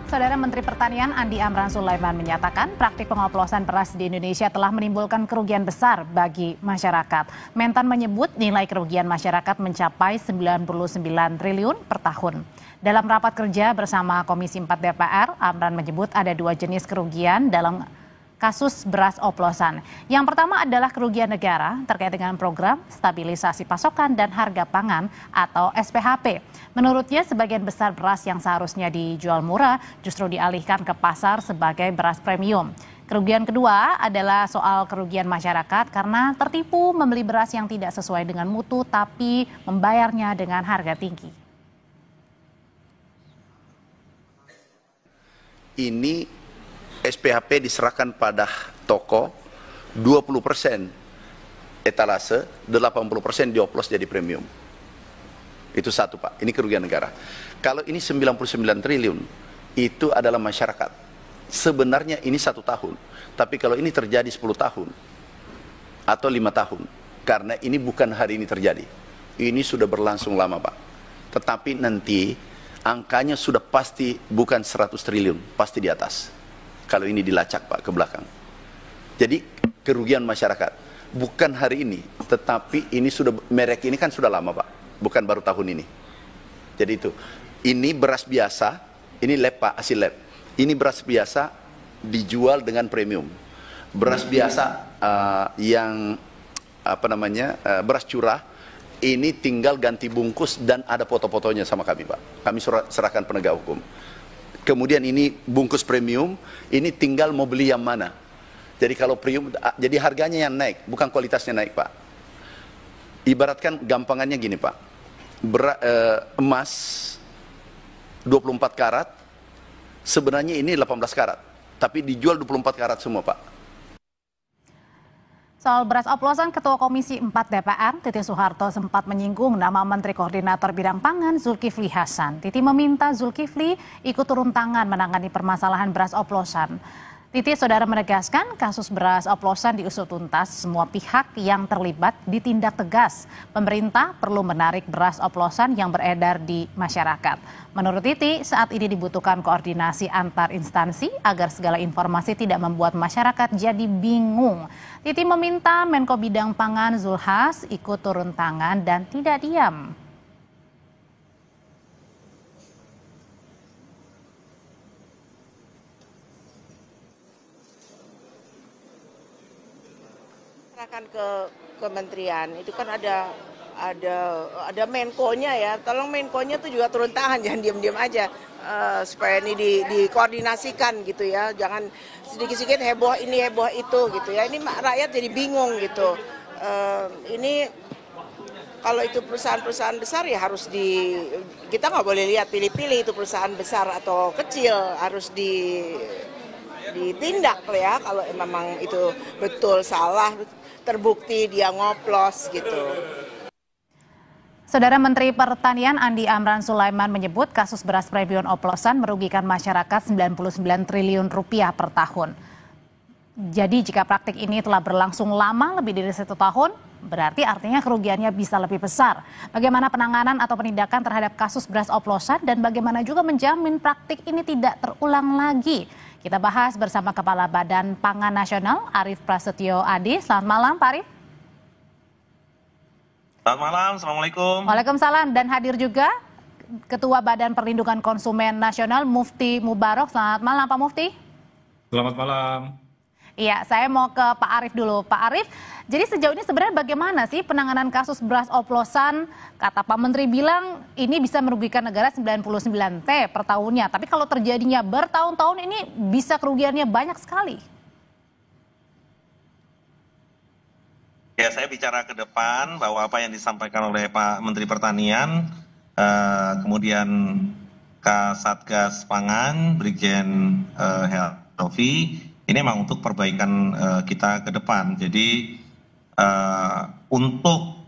Saudara Menteri Pertanian Andi Amran Sulaiman menyatakan praktik pengoplosan beras di Indonesia telah menimbulkan kerugian besar bagi masyarakat. Mentan menyebut nilai kerugian masyarakat mencapai 99 triliun per tahun. Dalam rapat kerja bersama Komisi 4 DPR, Amran menyebut ada dua jenis kerugian dalam kasus beras oplosan. Yang pertama adalah kerugian negara terkait dengan program stabilisasi pasokan dan harga pangan atau SPHP. Menurutnya sebagian besar beras yang seharusnya dijual murah justru dialihkan ke pasar sebagai beras premium. Kerugian kedua adalah soal kerugian masyarakat karena tertipu membeli beras yang tidak sesuai dengan mutu tapi membayarnya dengan harga tinggi. Ini SPHP diserahkan pada toko 20% etalase, 80% dioplos jadi premium. Itu satu Pak, ini kerugian negara. Kalau ini 99 triliun, itu adalah masyarakat. Sebenarnya ini 1 tahun, tapi kalau ini terjadi 10 tahun atau 5 tahun, karena ini bukan hari ini terjadi. Ini sudah berlangsung lama Pak. Tetapi nanti angkanya sudah pasti bukan 100 triliun, pasti di atas. Kalau ini dilacak Pak ke belakang. Jadi kerugian masyarakat bukan hari ini, tetapi ini sudah, merek ini kan sudah lama Pak, bukan baru tahun ini. Jadi itu, ini beras biasa, ini lab Pak, hasil lab. Ini beras biasa dijual dengan premium. Beras biasa yang apa namanya beras curah, ini tinggal ganti bungkus dan ada foto-fotonya sama kami Pak. Kami serahkan penegak hukum. Kemudian ini bungkus premium, ini tinggal mau beli yang mana. Jadi kalau premium, jadi harganya yang naik, bukan kualitasnya naik Pak. Ibaratkan gampangannya gini Pak, emas 24 karat, sebenarnya ini 18 karat, tapi dijual 24 karat semua Pak. Soal beras oplosan, Ketua Komisi 4 DPR, Titi Soeharto sempat menyinggung nama Menteri Koordinator Bidang Pangan Zulkifli Hasan. Titi meminta Zulkifli ikut turun tangan menangani permasalahan beras oplosan. Titi saudara menegaskan kasus beras oplosan diusut tuntas, semua pihak yang terlibat ditindak tegas. Pemerintah perlu menarik beras oplosan yang beredar di masyarakat. Menurut Titi, saat ini dibutuhkan koordinasi antar instansi agar segala informasi tidak membuat masyarakat jadi bingung. Titi meminta Menko Bidang Pangan Zulhas ikut turun tangan dan tidak diam. Serahkan ke kementerian itu kan ada Menko-nya ya, tolong Menko-nya tuh juga turun tangan, jangan diam-diam aja supaya ini dikoordinasikan gitu ya, jangan sedikit-sedikit heboh ini heboh itu gitu ya, ini rakyat jadi bingung gitu. Ini kalau itu perusahaan-perusahaan besar ya harus kita nggak boleh lihat pilih-pilih itu perusahaan besar atau kecil, harus ditindak ya kalau memang itu betul salah, terbukti dia ngoplos gitu. Saudara Menteri Pertanian Andi Amran Sulaiman menyebut kasus beras premium oplosan merugikan masyarakat 99 triliun rupiah per tahun. Jadi jika praktik ini telah berlangsung lama lebih dari 1 tahun, berarti artinya kerugiannya bisa lebih besar. Bagaimana penanganan atau penindakan terhadap kasus beras oplosan dan bagaimana juga menjamin praktik ini tidak terulang lagi? Kita bahas bersama Kepala Badan Pangan Nasional Arief Prasetyo Adi. Selamat malam Pak Arief. Selamat malam, Assalamualaikum. Waalaikumsalam, dan hadir juga Ketua Badan Perlindungan Konsumen Nasional Mufti Mubarok. Selamat malam Pak Mufti. Selamat malam. Iya, saya mau ke Pak Arief dulu. Pak Arief, jadi sejauh ini sebenarnya bagaimana sih penanganan kasus beras oplosan? Kata Pak Menteri bilang ini bisa merugikan negara 99 T per tahunnya. Tapi kalau terjadinya bertahun-tahun ini bisa kerugiannya banyak sekali. Ya, saya bicara ke depan bahwa apa yang disampaikan oleh Pak Menteri Pertanian, kemudian Kasatgas Pangan, Brigjen Helvi, ini memang untuk perbaikan kita ke depan. Jadi untuk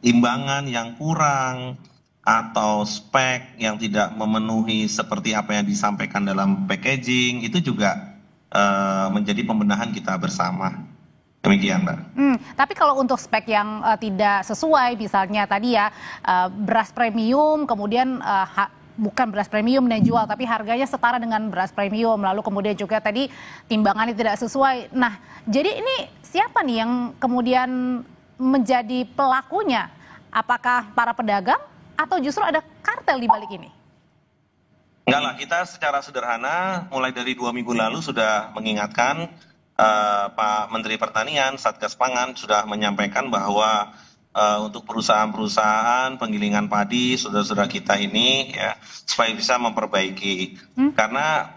imbangan yang kurang atau spek yang tidak memenuhi seperti apa yang disampaikan dalam packaging, itu juga menjadi pembenahan kita bersama. Demikian, Mbak. Tapi kalau untuk spek yang tidak sesuai, misalnya tadi ya beras premium, kemudian bukan beras premium yang jual, tapi harganya setara dengan beras premium. Lalu kemudian juga tadi timbangannya tidak sesuai. Nah, jadi ini siapa nih yang kemudian menjadi pelakunya? Apakah para pedagang atau justru ada kartel di balik ini? Enggak lah, kita secara sederhana mulai dari 2 minggu lalu sudah mengingatkan Pak Menteri Pertanian, Satgas Pangan sudah menyampaikan bahwa untuk perusahaan-perusahaan penggilingan padi saudara-saudara kita ini ya supaya bisa memperbaiki karena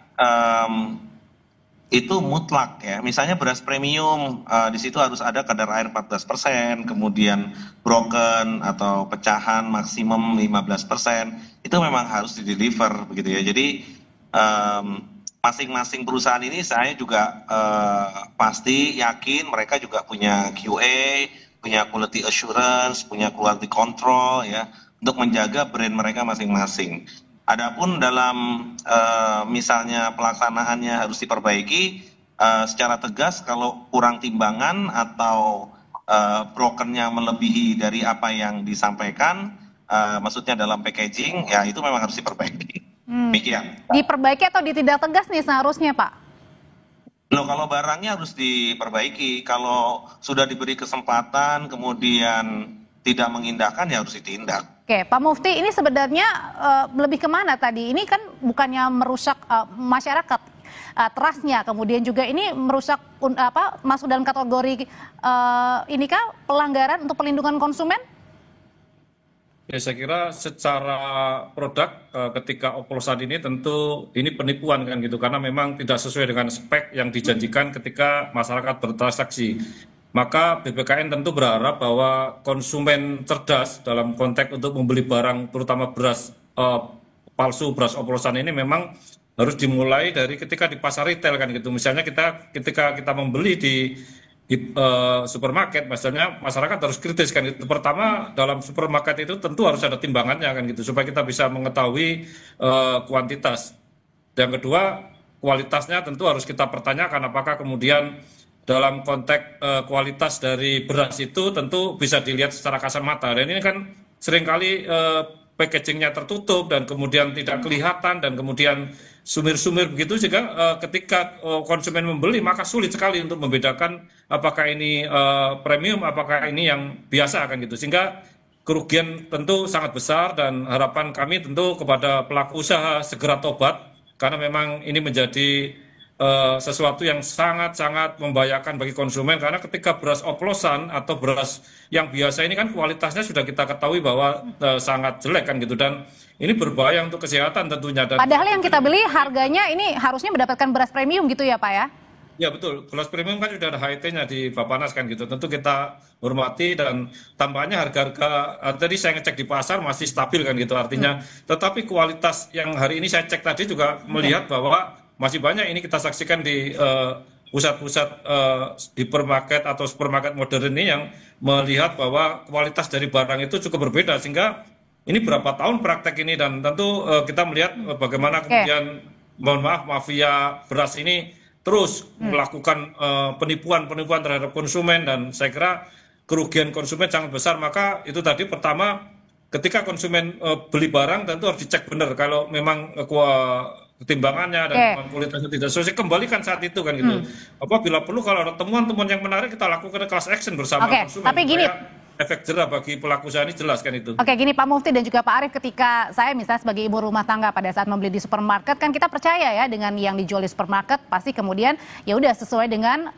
itu mutlak ya. Misalnya beras premium di situ harus ada kadar air 14%, kemudian broken atau pecahan maksimum 15%. Itu memang harus di-deliver begitu ya. Jadi masing-masing perusahaan ini saya juga pasti yakin mereka juga punya QA, punya quality assurance, punya quality control ya untuk menjaga brand mereka masing-masing. Adapun dalam misalnya pelaksanaannya harus diperbaiki secara tegas kalau kurang timbangan atau brokernya melebihi dari apa yang disampaikan, maksudnya dalam packaging, ya itu memang harus diperbaiki. Demikian. Diperbaiki atau ditindak tegas nih seharusnya, Pak? Loh, kalau barangnya harus diperbaiki, kalau sudah diberi kesempatan kemudian tidak mengindahkan ya harus ditindak. Oke, Pak Mufti, ini sebenarnya lebih kemana tadi? Ini kan bukannya merusak masyarakat, trustnya, kemudian juga ini merusak masuk dalam kategori ini kah pelanggaran untuk perlindungan konsumen? Ya, saya kira secara produk ketika oplosan ini tentu ini penipuan kan gitu, karena memang tidak sesuai dengan spek yang dijanjikan ketika masyarakat bertransaksi. Maka BPKN tentu berharap bahwa konsumen cerdas dalam konteks untuk membeli barang terutama beras palsu, beras oplosan ini memang harus dimulai dari ketika di pasar retail kan gitu. Misalnya ketika kita membeli di supermarket, misalnya masyarakat harus kritis kan gitu. Pertama, dalam supermarket itu tentu harus ada timbangannya kan gitu supaya kita bisa mengetahui kuantitas. Yang kedua, kualitasnya tentu harus kita pertanyakan apakah kemudian dalam konteks kualitas dari beras itu tentu bisa dilihat secara kasat mata. Dan ini kan seringkali packagingnya tertutup dan kemudian tidak kelihatan dan kemudian sumir-sumir begitu, sehingga ketika konsumen membeli maka sulit sekali untuk membedakan apakah ini premium, apakah ini yang biasa kan gitu. Sehingga kerugian tentu sangat besar dan harapan kami tentu kepada pelaku usaha segera tobat karena memang ini menjadi sesuatu yang sangat-sangat membahayakan bagi konsumen, karena ketika beras oplosan atau beras yang biasa ini kan kualitasnya sudah kita ketahui bahwa sangat jelek kan gitu, dan ini berbahaya untuk kesehatan tentunya. Dan padahal yang kita beli harganya ini harusnya mendapatkan beras premium gitu ya Pak ya? Ya betul, beras premium kan sudah ada HIT-nya di Bappenas kan gitu, tentu kita hormati dan tampaknya harga-harga tadi saya ngecek di pasar masih stabil kan gitu artinya, tetapi kualitas yang hari ini saya cek tadi juga melihat bahwa masih banyak ini kita saksikan di pusat-pusat hipermarket atau supermarket modern ini yang melihat bahwa kualitas dari barang itu cukup berbeda, sehingga ini berapa tahun praktek ini dan tentu kita melihat bagaimana kemudian mohon maaf mafia beras ini terus melakukan penipuan-penipuan terhadap konsumen, dan saya kira kerugian konsumen sangat besar. Maka itu tadi pertama ketika konsumen beli barang tentu harus dicek benar kalau memang ketimbangannya dan kualitasnya tidak sesuai, kembalikan saat itu kan gitu. Apabila perlu kalau ada temuan-temuan yang menarik kita lakukan class action bersama konsumen. Tapi gini, efek jerah bagi pelaku usaha ini jelas kan itu. Oke, gini Pak Mufti dan juga Pak Arief, ketika saya misalnya sebagai ibu rumah tangga pada saat membeli di supermarket kan kita percaya ya dengan yang dijual di supermarket pasti kemudian ya udah sesuai dengan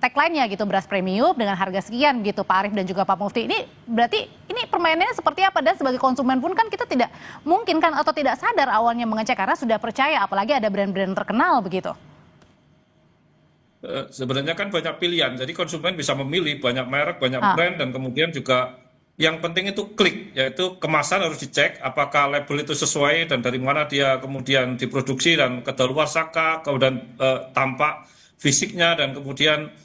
tagline-nya gitu, beras premium dengan harga sekian gitu Pak Arief dan juga Pak Mufti. Ini berarti ini permainannya seperti apa, dan sebagai konsumen pun kan kita tidak mungkin kan atau tidak sadar awalnya mengecek karena sudah percaya, apalagi ada brand-brand terkenal begitu. Sebenarnya kan banyak pilihan, jadi konsumen bisa memilih banyak merek, banyak brand, dan kemudian juga yang penting itu klik, yaitu kemasan harus dicek apakah label itu sesuai dan dari mana dia kemudian diproduksi dan kedaluarsakah, kemudian tampak fisiknya, dan kemudian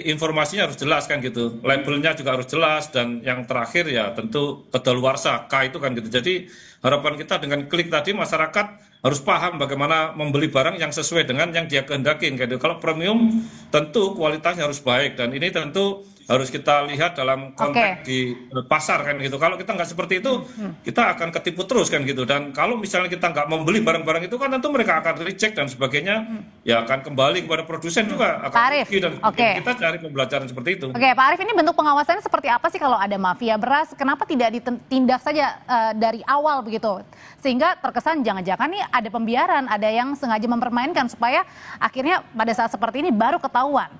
informasinya harus jelas kan gitu, labelnya juga harus jelas, dan yang terakhir ya tentu kedaluarsa K itu kan gitu. Jadi harapan kita dengan klik tadi masyarakat harus paham bagaimana membeli barang yang sesuai dengan yang dia kehendaki gitu. Kalau premium tentu kualitasnya harus baik, dan ini tentu harus kita lihat dalam konteks di pasar kan gitu. Kalau kita nggak seperti itu, kita akan ketipu terus kan gitu. Dan kalau misalnya kita nggak membeli barang-barang itu kan tentu mereka akan reject dan sebagainya, ya akan kembali kepada produsen juga akan rugi dan kita cari pembelajaran seperti itu. Oke, Pak Arief, ini bentuk pengawasannya seperti apa sih kalau ada mafia beras? Kenapa tidak ditindak saja dari awal begitu? Sehingga terkesan jangan-jangan nih ada pembiaran, ada yang sengaja mempermainkan supaya akhirnya pada saat seperti ini baru ketahuan.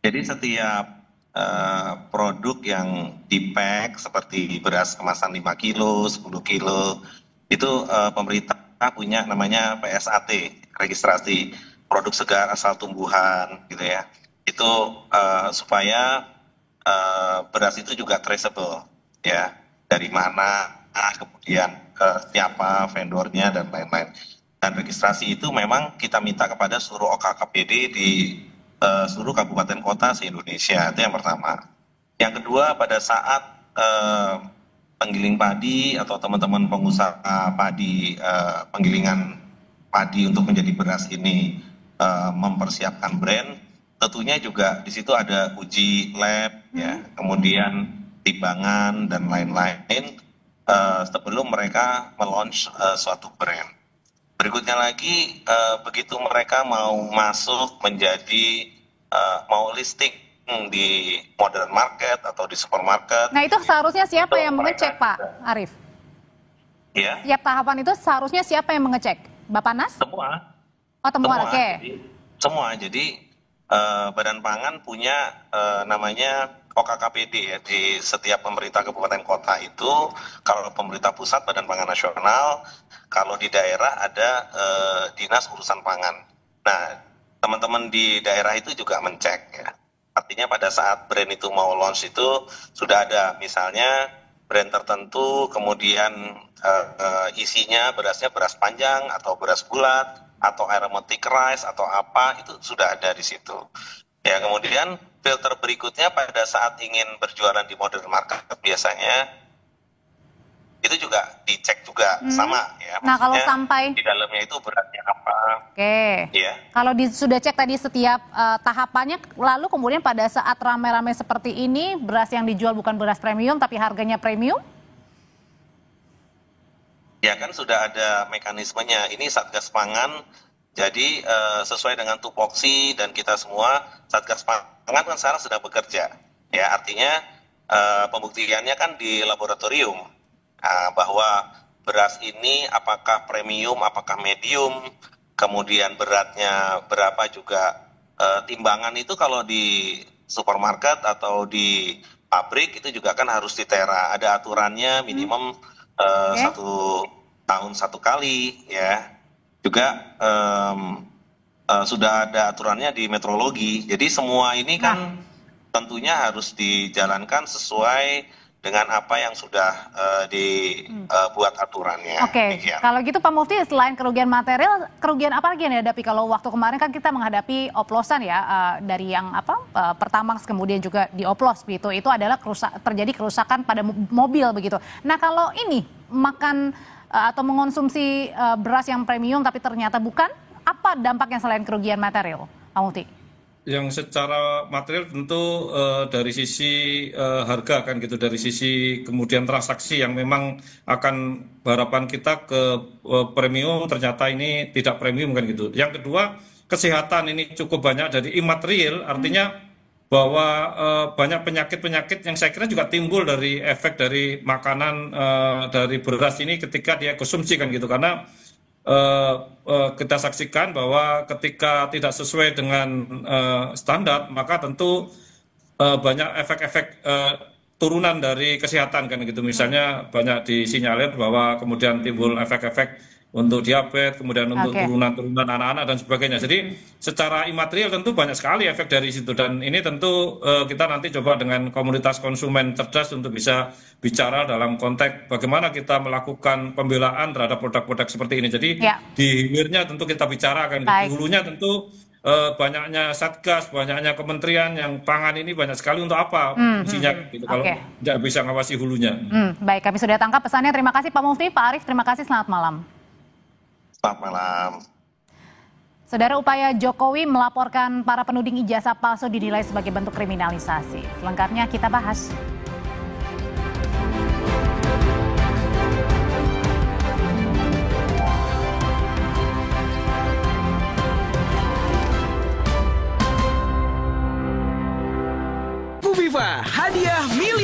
Jadi setiap produk yang di-pack seperti beras kemasan 5 kilo, 10 kilo, itu pemerintah punya namanya PSAT, registrasi produk segar asal tumbuhan gitu ya. Itu supaya beras itu juga traceable ya, dari mana, kemudian siapa vendornya dan lain-lain. Dan registrasi itu memang kita minta kepada seluruh OKKPD di seluruh kabupaten kota se-Indonesia, itu yang pertama. Yang kedua, pada saat penggiling padi atau teman-teman pengusaha padi, penggilingan padi untuk menjadi beras ini mempersiapkan brand, tentunya juga di situ ada uji lab, ya, kemudian timbangan dan lain-lain sebelum mereka melaunch suatu brand. Berikutnya lagi, begitu mereka mau masuk menjadi mau listing di modern market atau di supermarket. Nah, itu seharusnya siapa yang mengecek, Pak Arief? Ya. Setiap tahapan itu seharusnya siapa yang mengecek? Bappenas? Semua. Oh, semua, oke. Semua. Jadi Badan Pangan punya namanya OKKPD ya, di setiap pemerintah kabupaten kota itu. Kalau pemerintah pusat Badan Pangan Nasional, kalau di daerah ada Dinas Urusan Pangan. Nah, teman-teman di daerah itu juga mencek ya. Artinya pada saat brand itu mau launch itu sudah ada misalnya brand tertentu, kemudian isinya berasnya beras panjang atau beras bulat atau aromatic rice atau apa, itu sudah ada di situ. Ya, kemudian filter berikutnya pada saat ingin berjualan di modern market biasanya itu juga dicek juga sama ya. Nah, kalau sampai di dalamnya itu beratnya apa? Oke. Ya. Kalau sudah cek tadi setiap tahapannya, lalu kemudian pada saat rame-rame seperti ini beras yang dijual bukan beras premium tapi harganya premium? Ya kan sudah ada mekanismenya. Ini Satgas Pangan. Jadi sesuai dengan tupoksi dan kita semua, Satgas Pangan kan sekarang sedang bekerja. Ya, artinya pembuktiannya kan di laboratorium. Bahwa beras ini apakah premium, apakah medium, kemudian beratnya berapa juga. Timbangan itu kalau di supermarket atau di pabrik itu juga kan harus ditera. Ada aturannya minimum 1 tahun 1 kali ya. Juga sudah ada aturannya di metrologi. Jadi semua ini kan tentunya harus dijalankan sesuai dengan apa yang sudah dibuat aturannya. Oke, kalau gitu Pak Mufti, selain kerugian material, kerugian apa lagi yang dihadapi? Kalau waktu kemarin kan kita menghadapi oplosan ya, dari yang Pertamax kemudian juga dioplos begitu, itu adalah terjadi kerusakan pada mobil begitu. Nah, kalau ini makan atau mengonsumsi beras yang premium tapi ternyata bukan, apa dampaknya selain kerugian material, Pak Mufti? Yang secara material tentu dari sisi harga kan gitu, dari sisi kemudian transaksi yang memang akan harapan kita ke premium, ternyata ini tidak premium kan gitu. Yang kedua, kesehatan ini cukup banyak dari imaterial, artinya bahwa banyak penyakit-penyakit yang saya kira juga timbul dari efek dari makanan dari beras ini ketika dia konsumsi kan gitu, karena kita saksikan bahwa ketika tidak sesuai dengan standar, maka tentu banyak efek-efek turunan dari kesehatan kan gitu. Misalnya banyak disinyalir bahwa kemudian timbul efek-efek untuk diabetes, kemudian untuk turunan-turunan anak-anak dan sebagainya. Jadi secara imaterial tentu banyak sekali efek dari situ, dan ini tentu kita nanti coba dengan komunitas konsumen cerdas untuk bisa bicara dalam konteks bagaimana kita melakukan pembelaan terhadap produk-produk seperti ini. Jadi di hilirnya tentu kita bicarakan, di hulunya tentu banyaknya satgas, banyaknya kementerian yang pangan ini banyak sekali untuk apa fungsinya gitu, kalau tidak bisa ngawasi hulunya. Baik, kami sudah tangkap pesannya. Terima kasih Pak Mufti. Pak Arief, terima kasih, selamat malam. Selamat malam. Saudara, upaya Jokowi melaporkan para penuding ijazah palsu dinilai sebagai bentuk kriminalisasi. Selengkapnya kita bahas. Bu Viva, hadiah miliar.